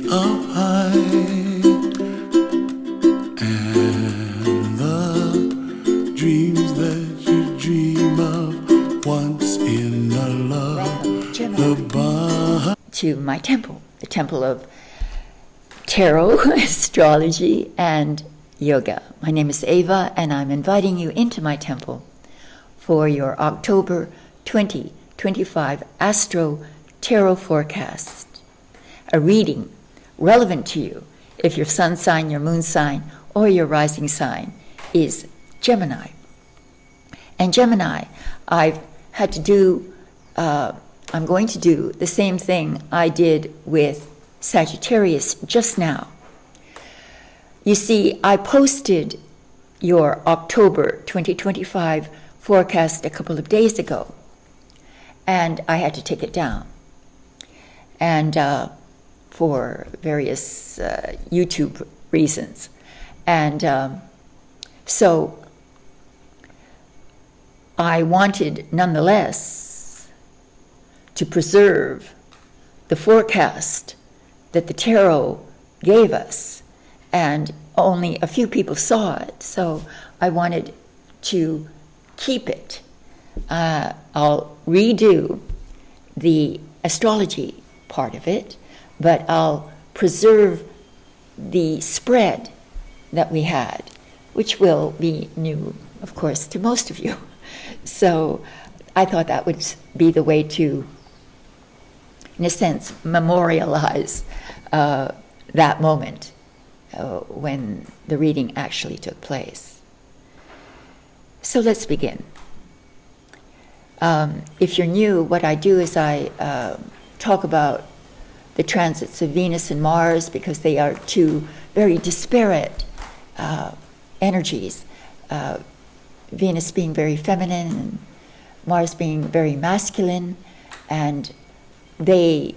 of height, and the dreams that you dream of once in a love. Gemini. To my temple, the temple of tarot, astrology, and yoga. My name is Ava, and I'm inviting you into my temple for your October 2025 Astro Tarot Forecast, a reading relevant to you if your sun sign, your moon sign, or your rising sign is Gemini. And Gemini, I've had to do, I'm going to do the same thing I did with Sagittarius just now. You see, I posted your October 2025 forecast a couple of days ago, and I had to take it down. And for various YouTube reasons. And so I wanted, nonetheless, to preserve the forecast that the tarot gave us, and only a few people saw it, so I wanted to keep it. I'll redo the astrology part of it, but I'll preserve the spread that we had, which will be new, of course, to most of you. So I thought that would be the way to, in a sense, memorialize that moment when the reading actually took place. So let's begin. If you're new, what I do is I talk about the transits of Venus and Mars, because they are two very disparate energies. Venus being very feminine and Mars being very masculine, and they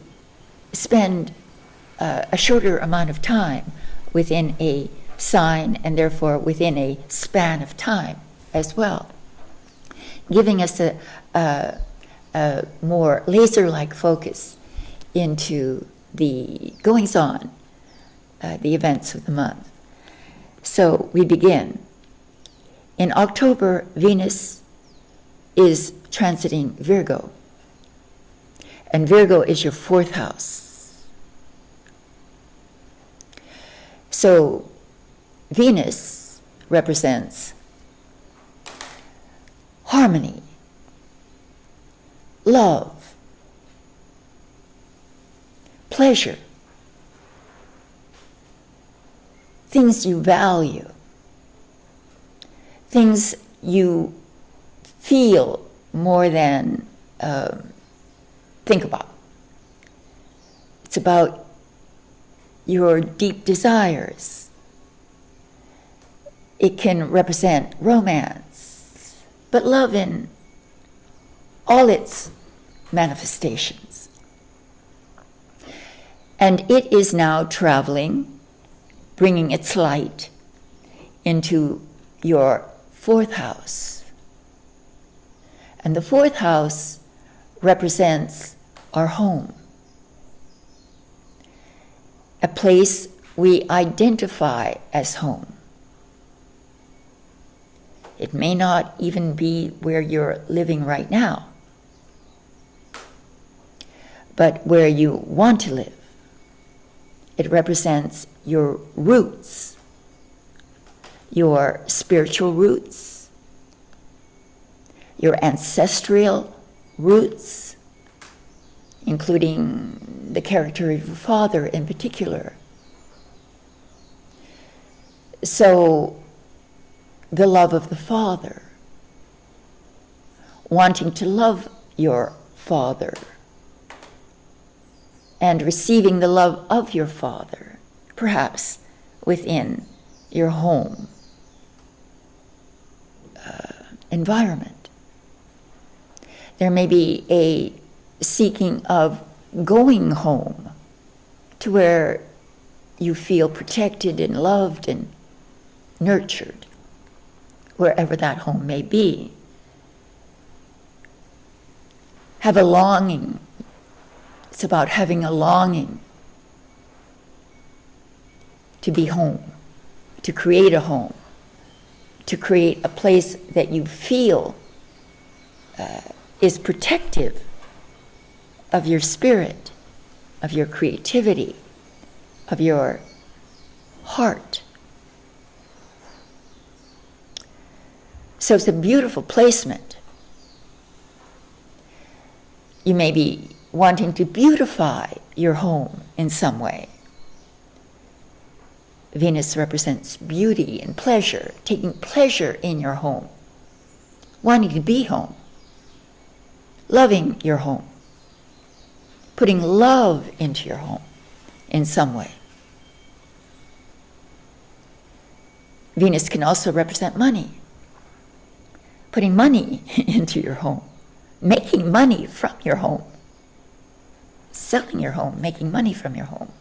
spend a shorter amount of time within a sign, and therefore within a span of time as well, giving us a more laser-like focus into the goings-on, the events of the month. So we begin. In October, Venus is transiting Virgo, and Virgo is your fourth house. So Venus represents harmony, love, pleasure, things you value, things you feel more than think about. It's about your deep desires. It can represent romance, but love in all its manifestations. And it is now traveling, bringing its light into your fourth house. And the fourth house represents our home, a place we identify as home. It may not even be where you're living right now, but where you want to live. It represents your roots, your spiritual roots, your ancestral roots, including the character of your father in particular. So, the love of the father, wanting to love your father, and receiving the love of your father, perhaps within your home environment. There may be a seeking of going home to where you feel protected and loved and nurtured, wherever that home may be. Have a longing. It's about having a longing to be home, to create a home, to create a place that you feel is protective of your spirit, of your creativity, of your heart. So it's a beautiful placement. You may be wanting to beautify your home in some way. Venus represents beauty and pleasure, taking pleasure in your home, wanting to be home, loving your home, putting love into your home in some way. Venus can also represent money, putting money into your home, making money from your home, selling your home, making money from your home,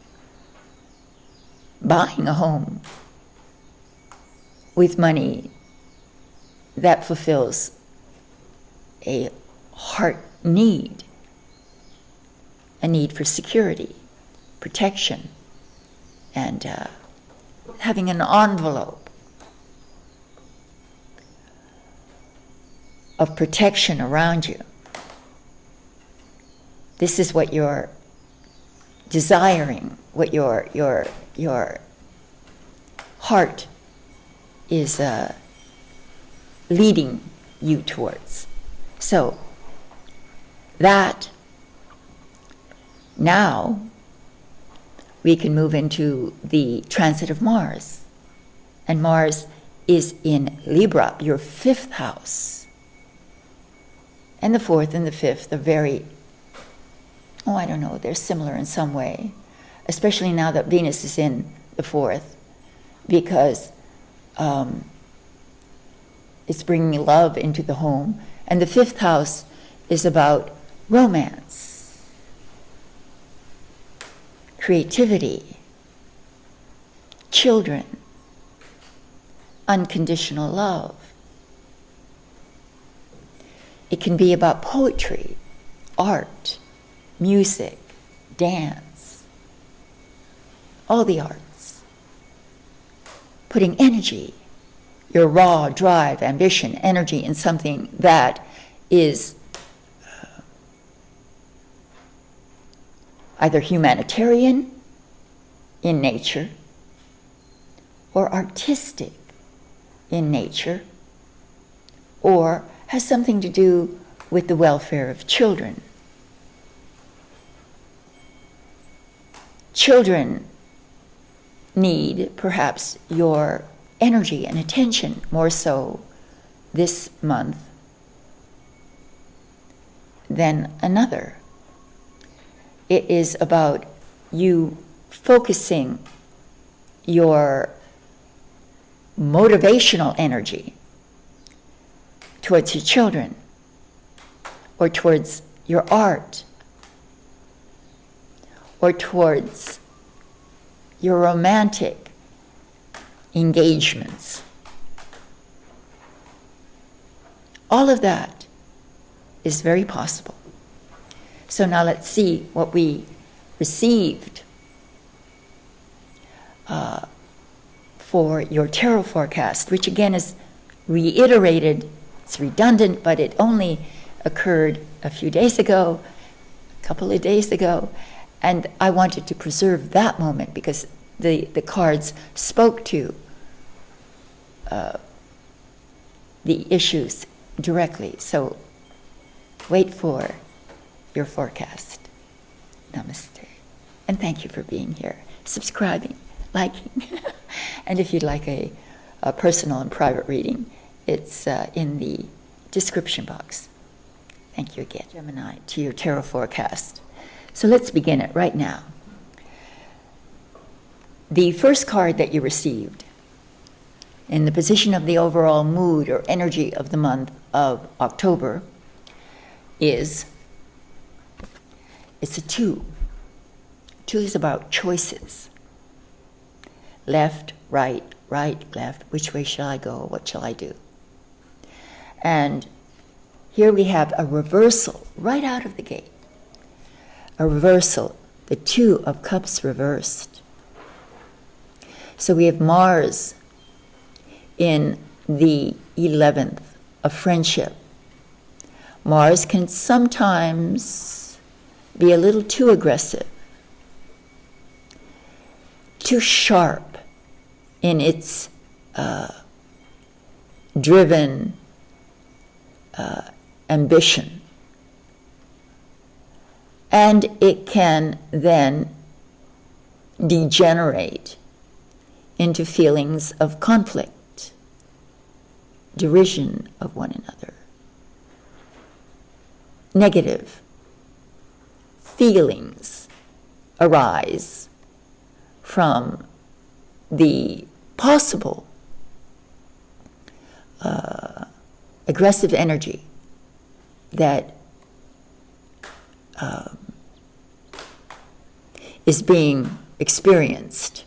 buying a home with money that fulfills a heart need, a need for security, protection, and having an envelope of protection around you. This is what you're desiring, what your heart is leading you towards. So that now we can move into the transit of Mars. And Mars is in Libra, your fifth house. And the fourth and the fifth are very, I don't know, they're similar in some way, especially now that Venus is in the fourth, because it's bringing love into the home. And the fifth house is about romance, creativity, children, unconditional love. It can be about poetry, art, music, dance, all the arts. Putting energy, your raw drive, ambition, energy in something that is either humanitarian in nature or artistic in nature, or has something to do with the welfare of children. Children need perhaps your energy and attention more so this month than another. It is about you focusing your motivational energy towards your children or towards your art or towards your romantic engagements. All of that is very possible. So now let's see what we received for your tarot forecast, which again is reiterated. It's redundant, but it only occurred a few days ago, a couple of days ago, and I wanted to preserve that moment because the cards spoke to the issues directly. So wait for your forecast. Namaste. And thank you for being here, subscribing, liking. And if you'd like a personal and private reading, it's in the description box. Thank you again, Gemini, to your tarot forecast. So let's begin it right now. The first card that you received in the position of the overall mood or energy of the month of October is, it's a 2. 2 is about choices. Left, right, left. Which way shall I go? What shall I do? And here we have a reversal right out of the gate. A reversal, the 2 of Cups reversed. So we have Mars in the 11th of friendship. Mars can sometimes be a little too aggressive, too sharp in its driven ambition. And it can then degenerate into feelings of conflict, derision of one another, negative feelings arise from the possible aggressive energy that is being experienced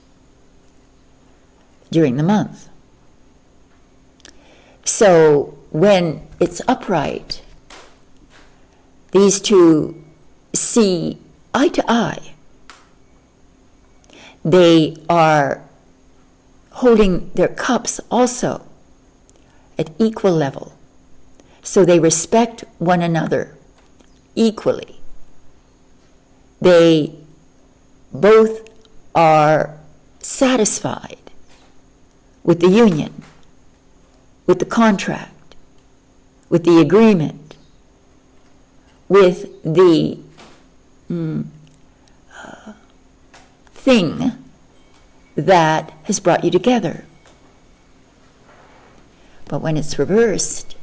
during the month. So when it's upright, these two see eye to eye. They are holding their cups also at equal level. So they respect one another equally. They both are satisfied with the union, with the contract, with the agreement, with the thing that has brought you together. But when it's reversed,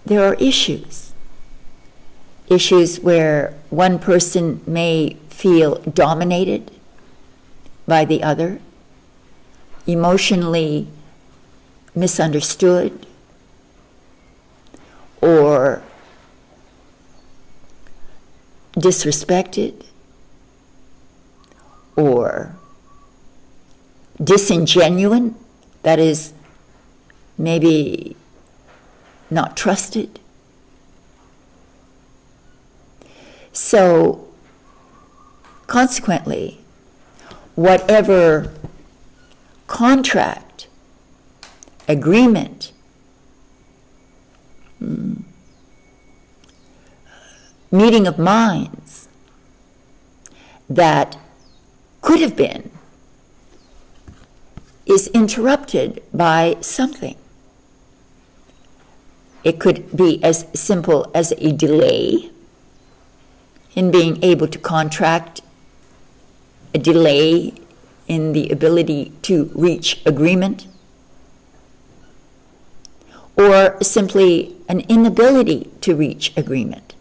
there are issues. Issues where one person may feel dominated by the other, emotionally misunderstood, or disrespected, or disingenuine, that is, maybe not trusted. So, consequently, whatever contract, agreement, meeting of minds that could have been is interrupted by something. It could be as simple as a delay in being able to contract, a delay in the ability to reach agreement, or simply an inability to reach agreement.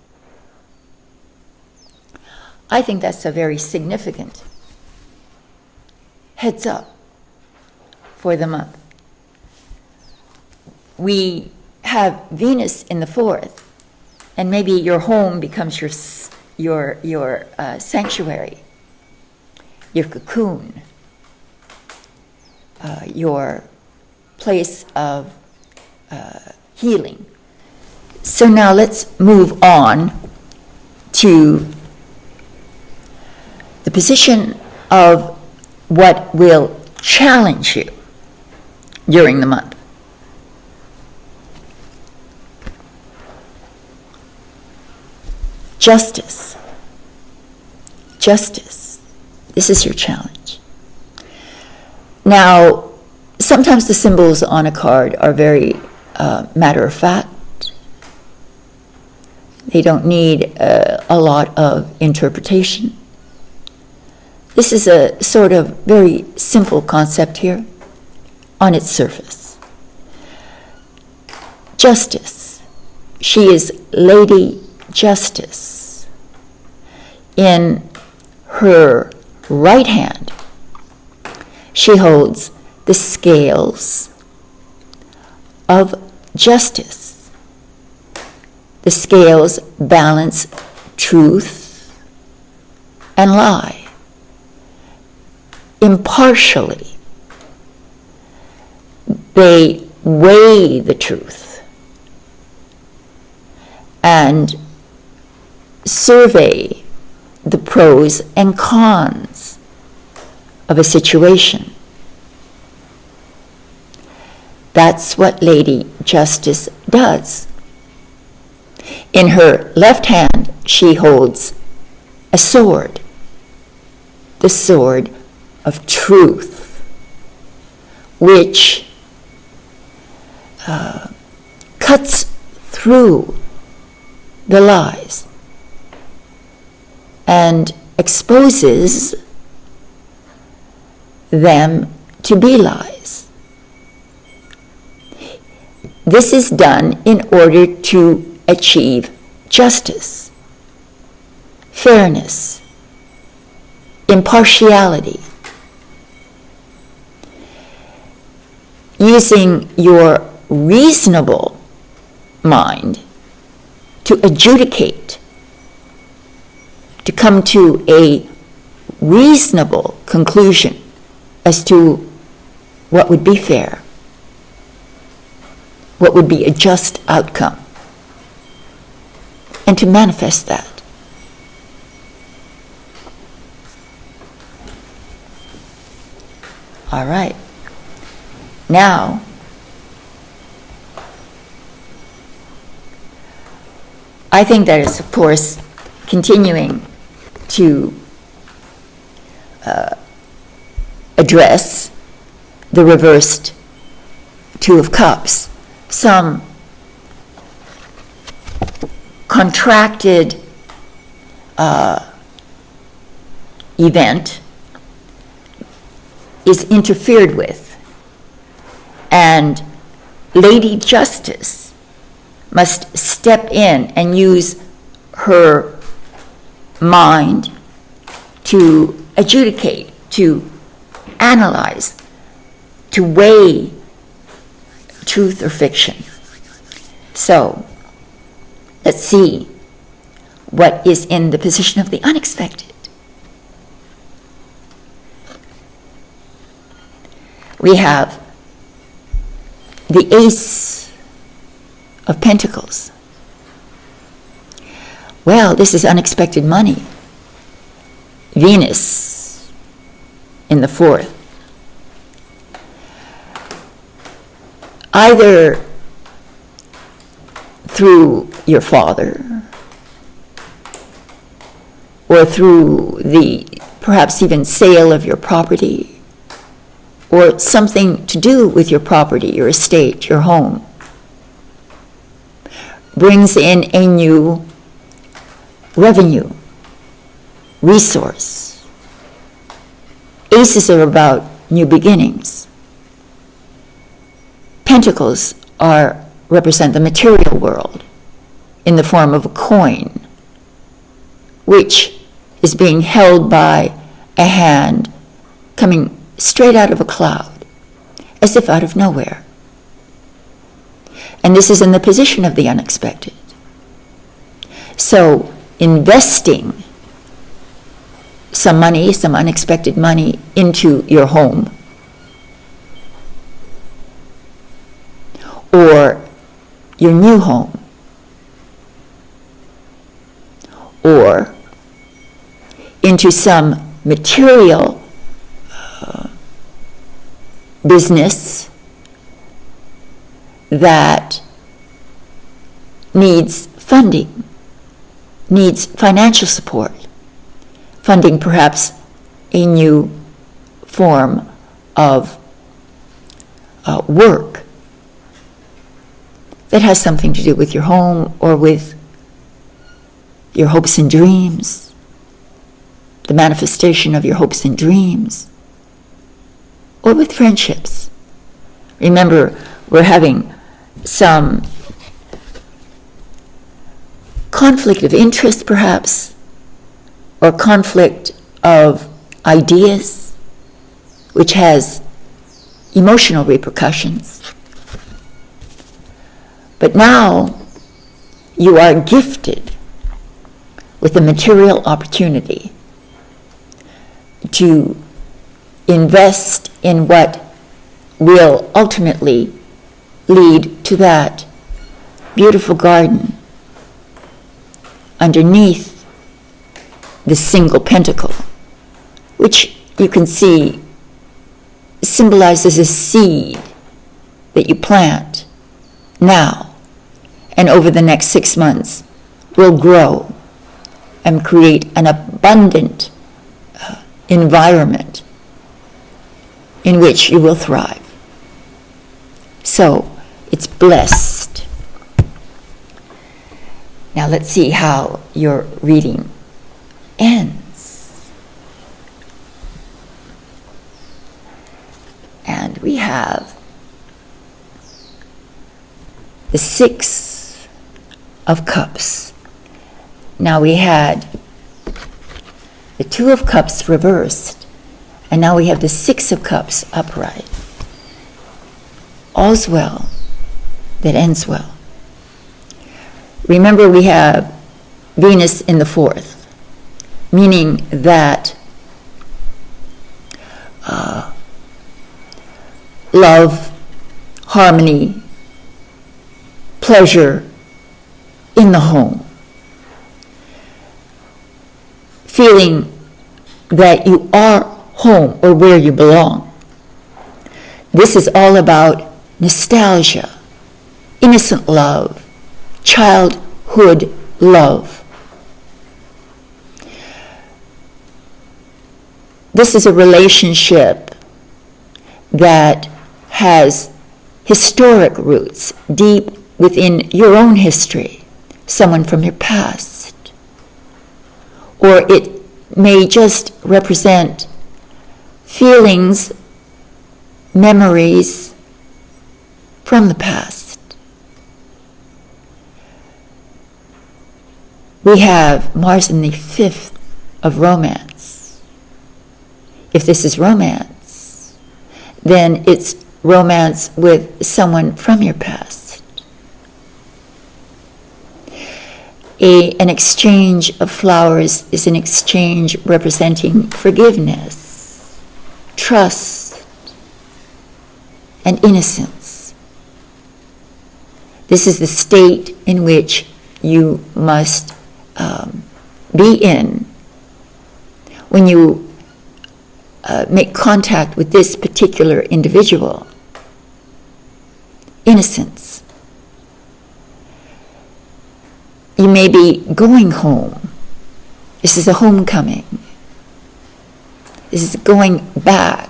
I think that's a very significant heads up for the month. We have Venus in the 4th, and maybe your home becomes your sanctuary, your cocoon, your place of healing. So now let's move on to the position of what will challenge you during the month. Justice. Justice. This is your challenge. Now, sometimes the symbols on a card are very matter of fact. They don't need a lot of interpretation. This is a sort of very simple concept here on its surface. Justice. She is Lady Justice. In her right hand, she holds the scales of justice. The scales balance truth and lie impartially. They weigh the truth and survey the pros and cons of a situation. That's what Lady Justice does. In her left hand, she holds a sword, the sword of truth, which cuts through the lies and exposes them to be lies. This is done in order to achieve justice, fairness, impartiality. Using your reasonable mind to adjudicate, to come to a reasonable conclusion as to what would be fair, what would be a just outcome, and to manifest that. All right. Now, I think that it's, of course, continuing to address the reversed Two of Cups, some contracted event is interfered with, and Lady Justice must step in and use her mind to adjudicate, to analyze, to weigh truth or fiction. So, let's see what is in the position of the unexpected. We have the Ace of Pentacles. Well, this is unexpected money. Venus in the fourth. Either through your father or through the perhaps even sale of your property, or something to do with your property, your estate, your home, brings in a new revenue, resource. Aces are about new beginnings. Pentacles represent the material world in the form of a coin, which is being held by a hand coming straight out of a cloud, as if out of nowhere. And this is in the position of the unexpected. So, investing some money, some unexpected money, into your home, or your new home, or into some material business that needs funding, needs financial support, funding perhaps a new form of work that has something to do with your home or with your hopes and dreams, the manifestation of your hopes and dreams, or with friendships. Remember, we're having some conflict of interest, perhaps, or conflict of ideas, which has emotional repercussions. But now you are gifted with a material opportunity to invest in what will ultimately lead to that beautiful garden underneath the single pentacle, which you can see symbolizes a seed that you plant now, and over the next 6 months will grow and create an abundant environment in which you will thrive. So it's blessed. Now let's see how your reading ends. And we have the Six of Cups. Now we had the Two of Cups reversed, and now we have the Six of Cups upright. All's well that ends well. Remember, we have Venus in the fourth, meaning that love, harmony, pleasure in the home. Feeling that you are home or where you belong. This is all about nostalgia, innocent love, childhood love. This is a relationship that has historic roots deep within your own history, someone from your past. Or it may just represent feelings, memories from the past. We have Mars in the fifth of romance. If this is romance, then it's romance with someone from your past. An exchange of flowers is an exchange representing forgiveness, trust, and innocence. This is the state in which you must be in when you make contact with this particular individual. Innocence. You may be going home. This is a homecoming. This is going back,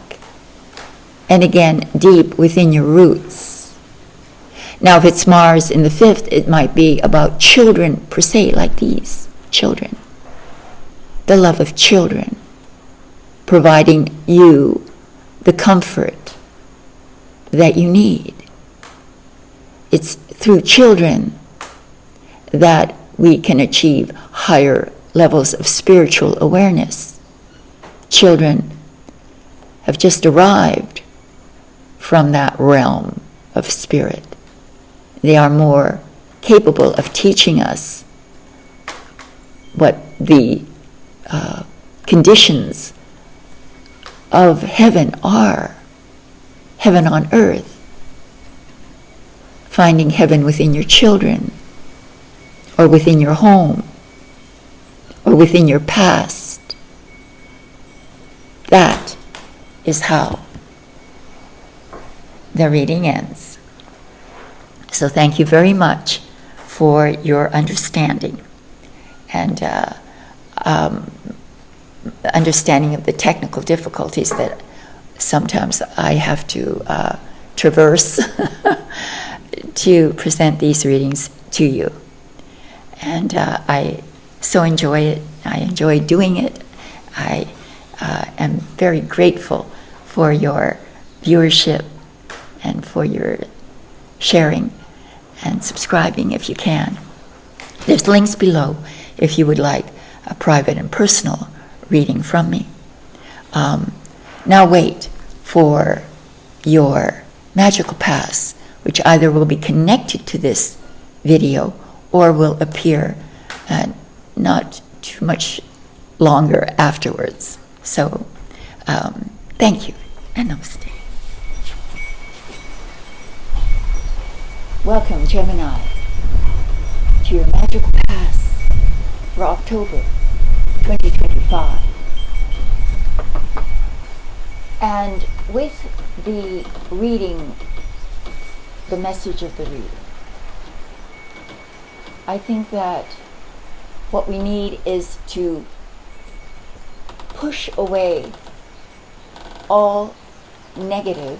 and again, deep within your roots. Now, if it's Mars in the fifth, it might be about children per se, like these children. The love of children, providing you the comfort that you need. It's through children that we can achieve higher levels of spiritual awareness. Children have just arrived from that realm of spirit. They are more capable of teaching us what the conditions of heaven are, heaven on earth, finding heaven within your children, or within your home, or within your past. That is how the reading ends. So thank you very much for your understanding and understanding of the technical difficulties that sometimes I have to traverse to present these readings to you. And I so enjoy it. I enjoy doing it. I am very grateful for your viewership and for your sharing and subscribing if you can. There's links below if you would like a private and personal reading from me. Now wait for your magical pass, which either will be connected to this video or will appear not too much longer afterwards. So thank you and namaste. Welcome, Gemini, to your magical pass for October 2025. And with the reading, the message of the reading, I think that what we need is to push away all negative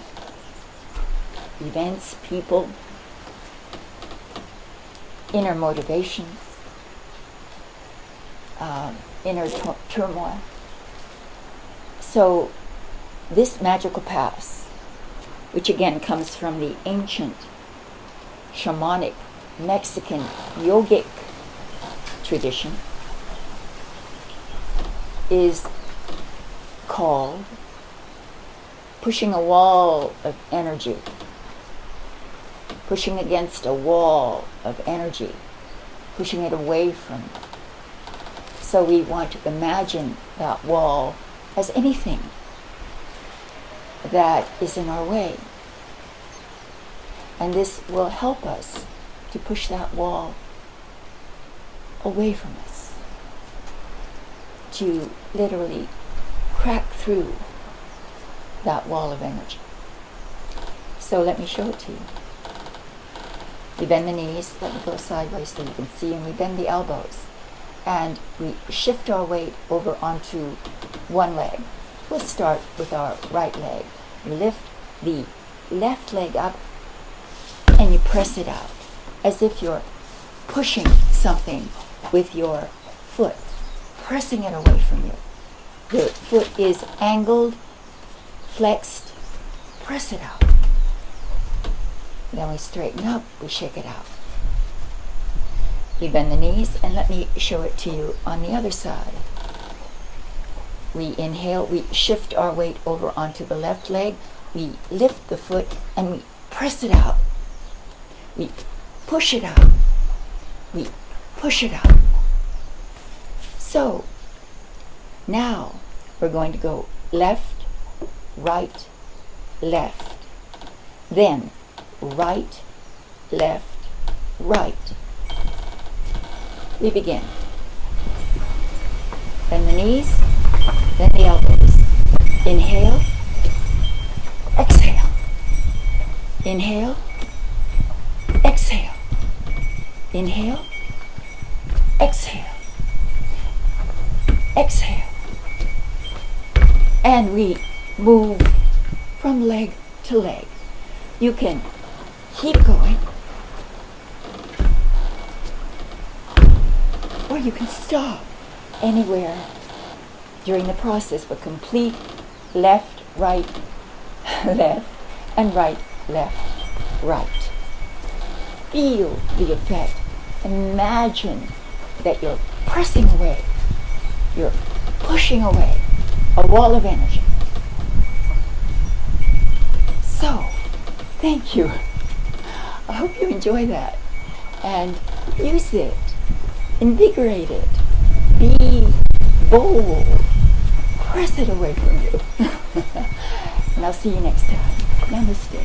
events, people, inner motivations, inner turmoil. So this magical pass, which again comes from the ancient shamanic Mexican yogic tradition, is called pushing a wall of energy, pushing against a wall of energy, pushing it away from. So we want to imagine that wall as anything that is in our way. And this will help us to push that wall away from us, to literally crack through that wall of energy. So let me show it to you. We bend the knees, let me go sideways so you can see, and we bend the elbows. And we shift our weight over onto one leg. We'll start with our right leg. You lift the left leg up and you press it out as if you're pushing something with your foot, pressing it away from you. The foot is angled, flexed, press it out. Then we straighten up, we shake it out. We bend the knees, and let me show it to you on the other side. We inhale, we shift our weight over onto the left leg, we lift the foot, and we press it out. We push it out. We push it out. So, now we're going to go left, right, left. Then right, left, right. We begin. Bend the knees, then the elbows. Inhale, exhale. Inhale, exhale. Inhale, exhale. Exhale. And we move from leg to leg. You can keep going, or you can stop anywhere during the process, but complete left, right, left, and right, left, right. Feel the effect. Imagine that you're pressing away, you're pushing away a wall of energy. So, thank you. I hope you enjoy that and use it. Invigorate it. Be bold. Press it away from you. And I'll see you next time. Namaste.